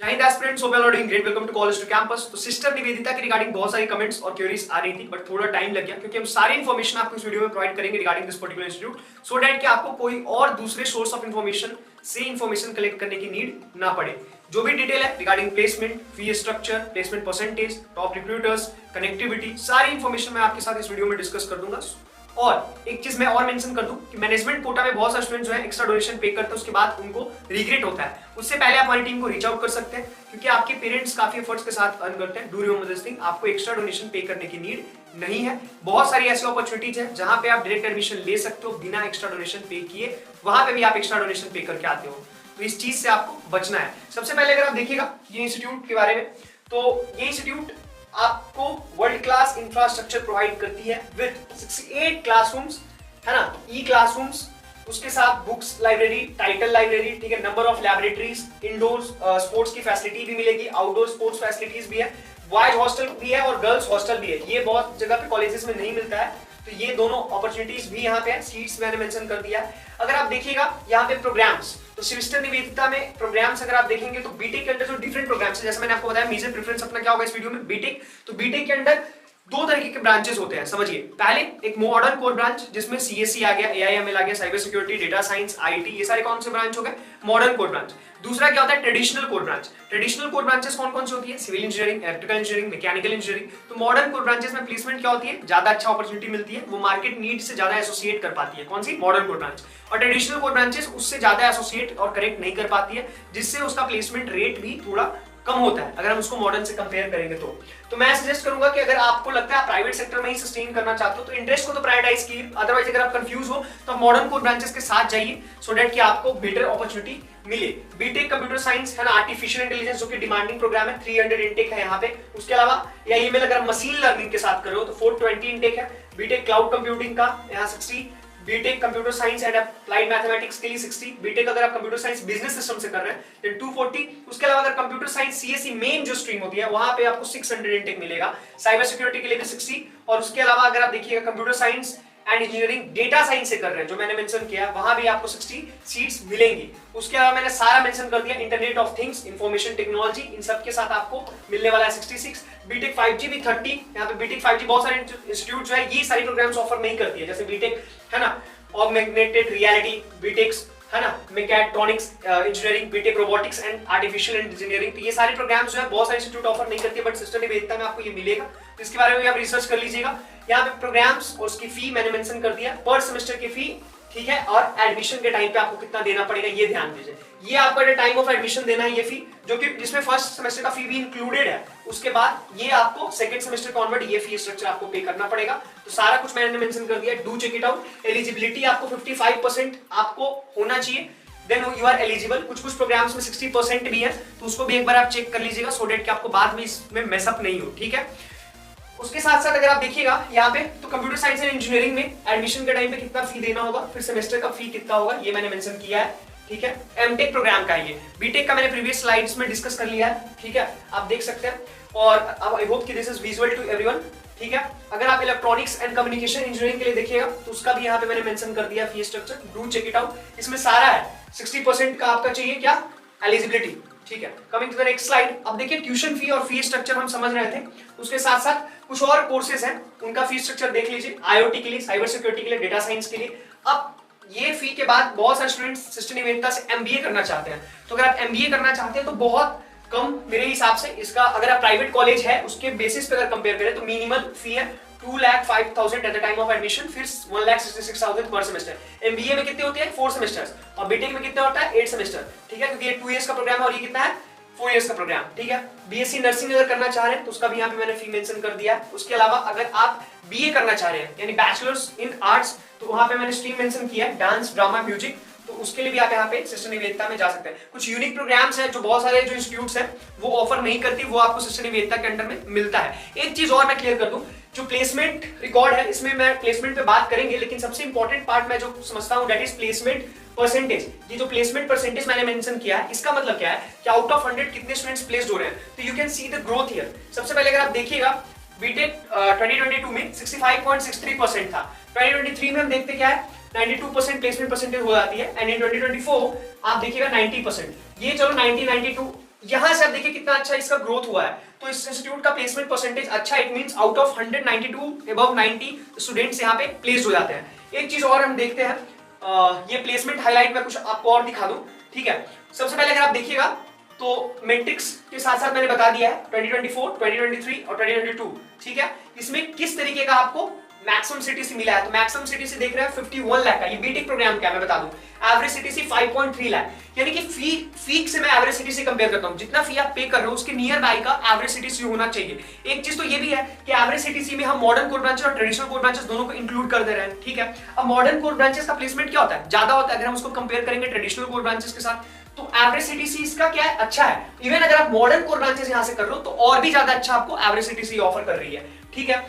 जय हिंद aspirants, hope you are doing great. Welcome to college to campus. तो sister Nivedita के रिगार्डिंग बहुत सारी कमेंट्स और क्वेरीज आ रही थी, बट थोड़ा टाइम लग गया क्योंकि हम सारी इन्फॉर्मेशन आपको इस वीडियो में प्रोवाइड करेंगे regarding this particular institute, so that कि आपको कोई और दूसरे सोर्स ऑफ इन्फॉर्मेशन से इन्फॉर्मेशन कलेक्ट करने की नीड ना पड़े। जो भी डिटेल है regarding placement, fee structure, placement percentage, top recruiters, connectivity, सारी इन्फॉर्मेशन मैं आपके साथ इस वीडियो में डिस्कस कर दूंगा। और एक चीज मैं और मेंशन कर दूं कि मैनेजमेंट कोटा में बहुत सारे स्टूडेंट जो है एक्स्ट्रा डोनेशन पे करते हैं, उसके बाद उनको रिग्रेट होता है। उससे पहले आप हमारी टीम को रीच आउट कर सकते हैं क्योंकि आपके पेरेंट्स काफी एफर्ट्स के साथ अर्न करते हैं। डू रिमेंबर दिस थिंग, आपको एक्स्ट्रा डोनेशन पे करने की नीड नहीं है। बहुत सारी ऐसी अपॉर्चुनिटीज है जहां पे आप डायरेक्ट एडमिशन ले सकते हो बिना एक्स्ट्रा डोनेशन पे किए, वहां पे भी आप एक्स्ट्रा डोनेशन पे करके आते हो। तो इस चीज से आपको बचना है। सबसे पहले अगर आप देखिएगा ये इंस्टीट्यूट के बारे में, तो ये इंस्टीट्यूट आपको वर्ल्ड क्लास इंफ्रास्ट्रक्चर प्रोवाइड करती है विद 68 क्लासरूम्स, है ना, ई क्लासरूम्स, उसके साथ बुक्स लाइब्रेरी, टाइटल लाइब्रेरी, ठीक है, number of laboratories, indoor sports की फैसिलिटी भी मिलेगी, आउटडोर स्पोर्ट्स फैसिलिटीज भी है, बॉयज हॉस्टल भी है और गर्ल्स हॉस्टल भी है। ये बहुत जगह पे कॉलेजेस में नहीं मिलता है, तो ये दोनों अपॉर्चुनिटीज भी यहाँ पे है। सीट्स मैंने मेंशन कर दिया है। अगर आप देखिएगा यहाँ पे प्रोग्राम्स, तो सिस्टर निवेदिता में प्रोग्राम्स अगर आप देखेंगे तो बीटेक के अंदर जो डिफरेंट प्रोग्राम्स है, जैसे मैंने आपको बताया मेजर प्रेफरेंस अपना क्या होगा इस वीडियो में, बीटेक। तो बीटेक के अंदर दो तरीके के ब्रांचेस होते हैं, समझिए। पहले एक मॉडर्न कोर ब्रांच जिसमें सीएससी आ गया, एआईएमएल आ गया, cyber security, data science, IT, ये सारे कौन से ब्रांच हो गए, मॉडर्न कोर ब्रांच। दूसरा क्या होता है, traditional core branch. Traditional core branches कौन कौन सी होती है, civil engineering, electrical engineering, mechanical engineering. तो मॉडर्न कोर ब्रांचेस में प्लेसमेंट क्या होती है, ज्यादा अच्छा अपॉर्चुनिटी मिलती है, वो मार्केट नीड से ज्यादा एसोसिएट कर पाती है। कौन सी, मॉडर्न कोर ब्रांच। और ट्रेडिशनल कोर ब्रांचेस उससे ज्यादा एसोसिएट और करेक्ट नहीं कर पाती है, जिससे उसका प्लेसमेंट रेट भी थोड़ा कम होता है अगर हम उसको मॉडर्न से कंपेयर करेंगे। तो मैं सजेस्ट करूंगा कि अगर आपको लगता है आप प्राइवेट सेक्टर में ही सस्टेन करना चाहते हो तो इंटरेस्ट को तो प्रायोरिटाइज कीजिए। अदरवाइज अगर आप कंफ्यूज हो तो आप मॉडर्न कोर ब्रांचेस के साथ जाइए, सो दैट कि आपको बेटर अपॉर्चुनिटी मिले। बीटेक कंप्यूटर साइंस है ना, आर्टिफिशियल इंटेलिजेंस जो कि डिमांडिंग प्रोग्राम है, 300 इंटेक है यहाँ पे। उसके अलावा या ईमेल अगर आप मशीन लर्निंग के साथ कर रहे हो तो 420 इंटेक है। बीटेक क्लाउड कंप्यूटिंग का यहाँ 60, BTech computer science and applied mathematics के लिए 60, बीटेक अगर आप कंप्यूटर साइंस बिजनेस सिस्टम से कर रहे हैं तो 240। उसके अलावा अगर कंप्यूटर साइंस सीएससी मेन जो स्ट्रीम होती है वहां पे आपको 600 इंटेक मिलेगा। साइबर सिक्योरिटी के लिए भी 60। और उसके अलावा अगर आप देखिएगा computer science and engineering data science से कर रहे हैं, जो मैंने मेंशन किया, वहां भी आपको 60 सीट्स मिलेंगी। उसके अलावा मैंने सारा मेंशन कर दिया, internet of things, information technology, इन सब के साथ आपको मिलने वाला है 66। बीटेक 5G भी 30। यहाँ पे बीटेक 5G बहुत सारे इंस्टीट्यूट जो है ये सारी प्रोग्राम्स ऑफर नहीं करती है, जैसे बीटेक है ना ऑगमेंटेड रियलिटी, बीटेक्स है ना mechatronics engineering, BTech robotics and artificial engineering. तो ये सारे प्रोग्राम्स जो है बहुत सारे इंस्टीट्यूट ऑफर नहीं करती है, बट सिस्टर निवेदिता में आपको ये मिलेगा। तो इसके बारे में भी आप रिसर्च कर लीजिएगा। यहाँ पे प्रोग्राम्स और उसकी फी मैंने मेंशन कर दिया, पर सेमेस्टर की फी, ठीक है, और एडमिशन के टाइम पे आपको कितना देना पड़ेगा ये ध्यान दीजिए। ये आपको एट टाइम ऑफ एडमिशन देना है ये फी, जो कि जिसमें फर्स्ट सेमेस्टर का फी भी इंक्लूडेड है। उसके बाद ये आपको सेकंड सेमेस्टर का ऑनवर्ड ये फी स्ट्रक्चर आपको पे करना पड़ेगा। तो सारा कुछ मैंने मेंशन कर दिया, do check it out. Eligibility आपको 55% आपको होना चाहिए, देन यू आर एलिजिबल। कुछ प्रोग्राम्स में 60% भी है, तो उसको भी एक बार आप चेक कर लीजिएगा, सो दैट कि आपको बाद में इसमें मेसअप नहीं हो, ठीक है। उसके साथ साथ अगर आप देखिएगा यहाँ पे, तो कंप्यूटर साइंस एंड इंजीनियरिंग में एडमिशन के टाइम पे कितना फी देना होगा, फिर सेमेस्टर का फी कितना होगा, ये मैंने मेंशन किया है, ठीक है। एमटेक प्रोग्राम का ये, बीटेक का मैंने प्रीवियस स्लाइड्स में डिस्कस कर लिया है, ठीक है, आप देख सकते हैं। और अब आई होप कि this is visual to everyone, ठीक है। अगर आप इलेक्ट्रॉनिक्स एंड कम्युनिकेशन इंजीनियरिंग के लिए देखिएगा तो उसका भी यहाँ पे मैंने मेंशन कर दिया fee structure, do check it out. इसमें सारा है, 60% का आपका चाहिए क्या, एलिजिबिलिटी, ठीक है। Coming to the next slide, अब देखिए ट्यूशन फी और फी स्ट्रक्चर हम समझ रहे थे, उसके साथ साथ कुछ और कोर्सेज हैं उनका फी स्ट्रक्चर देख लीजिए। आईओटी के लिए, साइबर सिक्योरिटी के लिए, डेटा साइंस के लिए। अब ये फी के बाद बहुत सारे स्टूडेंट्स सिस्टर निवेदिता से एमबीए करना चाहते हैं, तो अगर आप एमबीए करना चाहते हैं तो बहुत कम मेरे हिसाब से इसका, अगर आप प्राइवेट कॉलेज है उसके बेसिस पे अगर कंपेयर करें तो मिनिमल फी है 2,05,000 at the time of admission, फिर 1,66,000 पर सेमेस्टर। एमबीए में कितने होते हैं, 4 सेमेस्टर्स, और बीटेक में कितना होता है, 8 सेमेस्टर, ठीक है, क्योंकि ये 2 इयर्स का प्रोग्राम है और ये कितना है, 4 इयर्स का प्रोग्राम, ठीक है। बीएससी नर्सिंग अगर करना चाह रहे हैं तो उसका भी यहाँ पे मैंने फी मेंशन कर दिया है। उसके अलावा अगर आप बीए करना चाह रहे हैं यानी बैचलर्स इन आर्ट्स, तो वहां पे मैंने स्ट्रीम मेंशन किया है, डांस, ड्रामा, म्यूजिक, तो उसके लिए भी आप यहाँ पे सिस्टर निवेदिता में जा सकते हैं। कुछ यूनिक प्रोग्राम्स हैं जो बहुत सारे जो इंस्टीट्यूट्स हैं वो ऑफर नहीं करती, वो आपको सिस्टर निवेदिता के अंडर में मिलता है। एक चीज और मैं क्लियर कर दूं, जो प्लेसमेंट रिकॉर्ड है इसमें मैं प्लेसमेंट पे बात करेंगे, लेकिन सबसे इंपॉर्टेंट पार्ट मैं जो समझता हूँ दैट इज प्लेसमेंट परसेंटेज। ये जो प्लेसमेंट परसेंटेज मैंने मेंशन किया है, इसका मतलब क्या है कि आउट ऑफ 100 कितने स्टूडेंट्स प्लेस्ड हो रहे हैं, तो you can see the growth here. सबसे पहले अगर आप देखिएगा बीटेक 2022 में 65.63% था, 2023 में हम देखते क्या है 92% प्लेसमेंट परसेंटेज हो जाती है, एंड इन 2024 आप देखिएगा 90%। ये चलो 90, 92 यहां से आप देखिए कितना अच्छा इसका ग्रोथ हुआ है। तो इस इंस्टीट्यूट का प्लेसमेंट परसेंटेज अच्छा, it means out of 192 above 90 students यहाँ पे प्लेस्ड हो जाते हैं। एक चीज और हम देखते हैं, ये प्लेसमेंट हाईलाइट में कुछ आपको और दिखा दूं, ठीक है। सबसे पहले अगर आप देखिएगा तो मैट्रिक्स के साथ साथ मैंने बता दिया है 2024, 2023 और 2022, ठीक है। इसमें किस तरीके का आपको मैक्सिमम सीटीसी मिला है, तो मैक्सिमम सीटीसी देख रहे हैं 51 लाख का। ये बीटेक प्रोग्राम क्या मैं बता दूं, एवरेज सीटीसी 5.3 लाख, यानी कि फी से मैं एवरेज सीटीसी कंपेयर करता हूं, जितना फी आप पे कर रहे हो उसके नियर बाय का एवरेज सीटीसी होना चाहिए। एक चीज तो ये भी है कि एवरेज सीटीसी में हम मॉडर्न कोर ब्रांचेस और ट्रेडिशनल कोर ब्रांचेस दोनों को इंक्लूड कर दे रहे हैं, ठीक है। अब मॉडर्न कोर ब्रांचेस का प्लेसमेंट क्या होता है, ज्यादा होता है अगर हम उसको कंपेयर करेंगे ट्रेडिशनल कोर ब्रांचेस के साथ, तो एवरेज सीटीसी इसका क्या है, अच्छा है। इवन अगर आप मॉडर्न कोर ब्रांचेस यहां से कर लो तो और भी ज्यादा अच्छा आपको एवरेज सीटीसी ऑफर कर रही है, ठीक है।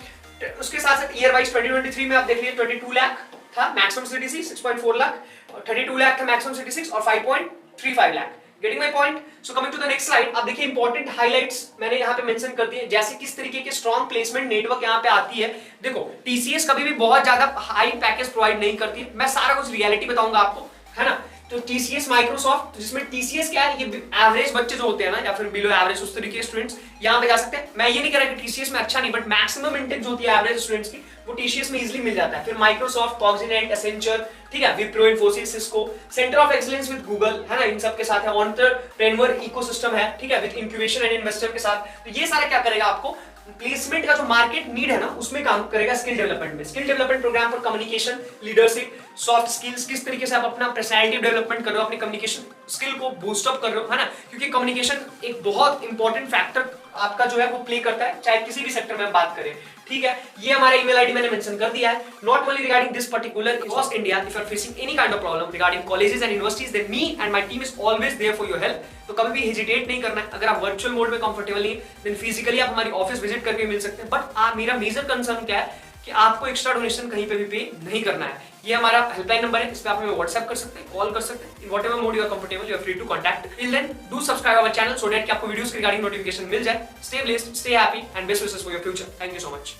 उसके साथ साथ ईयर वाइज 2023 में आप देख लीजिए 22 लाख था मैक्सिमम सीटीसी, 6.4 लाख, 32 लाख था मैक्सिमम सीटीसी और 5.35 lakh. Getting my point. So coming to the next slide, आप देखिए इंपॉर्टेंट हाइलाइट्स मैंने यहाँ पे मेंशन कर दिए, जैसे किस तरीके के स्ट्रॉन्ग प्लेसमेंट नेटवर्क यहाँ पे आती है। देखो टीसीएस कभी भी बहुत ज्यादा हाई पैकेज प्रोवाइड नहीं करती है, मैं सारा कुछ रियलिटी बताऊंगा आपको, है ना। तो टीसीएस माइक्रोसॉफ्ट, जिसमें टीसीएस क्या है, ये एवरेज बच्चे जो होते हैं ना या फिर बिलो एवरेज उस तरीके के स्टूडेंट्स यहाँ पे जा सकते हैं। मैं ये नहीं कह रहा कि टीसीएस में अच्छा नहीं, बट मैक्सिमम इंटेक जो होती है एवरेज स्टूडेंट्स की वो टीसीएस में इजीली मिल जाता है। फिर माइक्रोसॉफ्ट, कॉग्निजेंट, एसेंचर, ठीक है, Wipro, Infosys, Cisco, centre of excellence with Google, है ना, इन सब के साथ है। एंटरप्रेन्योर इकोसिस्टम है, ठीक है, विद इंक्यूबेशन एंड इन्वेस्टर के साथ। तो ये सारा क्या करेगा आपको प्लेसमेंट का जो मार्केट नीड है ना उसमें काम करेगा स्किल डेवलपमेंट में। Skill development programme for communication, leadership, soft skills, किस तरीके से आप अपना पर्सनैलिटी डेवलपमेंट कर रहे हो, अपनी कम्युनिकेशन स्किल को बूस्ट अप कर रहे हो, है ना, क्योंकि कम्युनिकेशन एक बहुत इंपॉर्टेंट फैक्टर आपका जो है वो प्ले करता है, चाहे किसी भी सेक्टर में बात करें, ठीक है। ये हमारा ईमेल आईडी मैंने मेंशन कर दिया है। Not only regarding this particular across India, if you are facing any kind of problem regarding colleges and universities, then me and my team is always there for your help. तो कभी भी hesitate नहीं करना है। अगर आप virtual mode में comfortable नहीं है देन फिजिकली आप हमारी ऑफिस विजिट करके मिल सकते हैं। बट मेरा मेजर कंसर्न क्या है कि आपको एक्स्ट्रा डोनेशन कहीं पे भी पे नहीं करना है। ये हमारा हेल्पलाइन नंबर है, इस पे आप हमें व्हाट्सएप कर सकते हैं, कॉल कर सकते हैं, in whatever mode you are comfortable you are free to contact. Till then do subscribe our channel so that कि आपको वीडियोस के रिगार्डिंग नोटिफिकेशन मिल जाए। Stay blessed, stay happy and best wishes for your future. Thank you so much.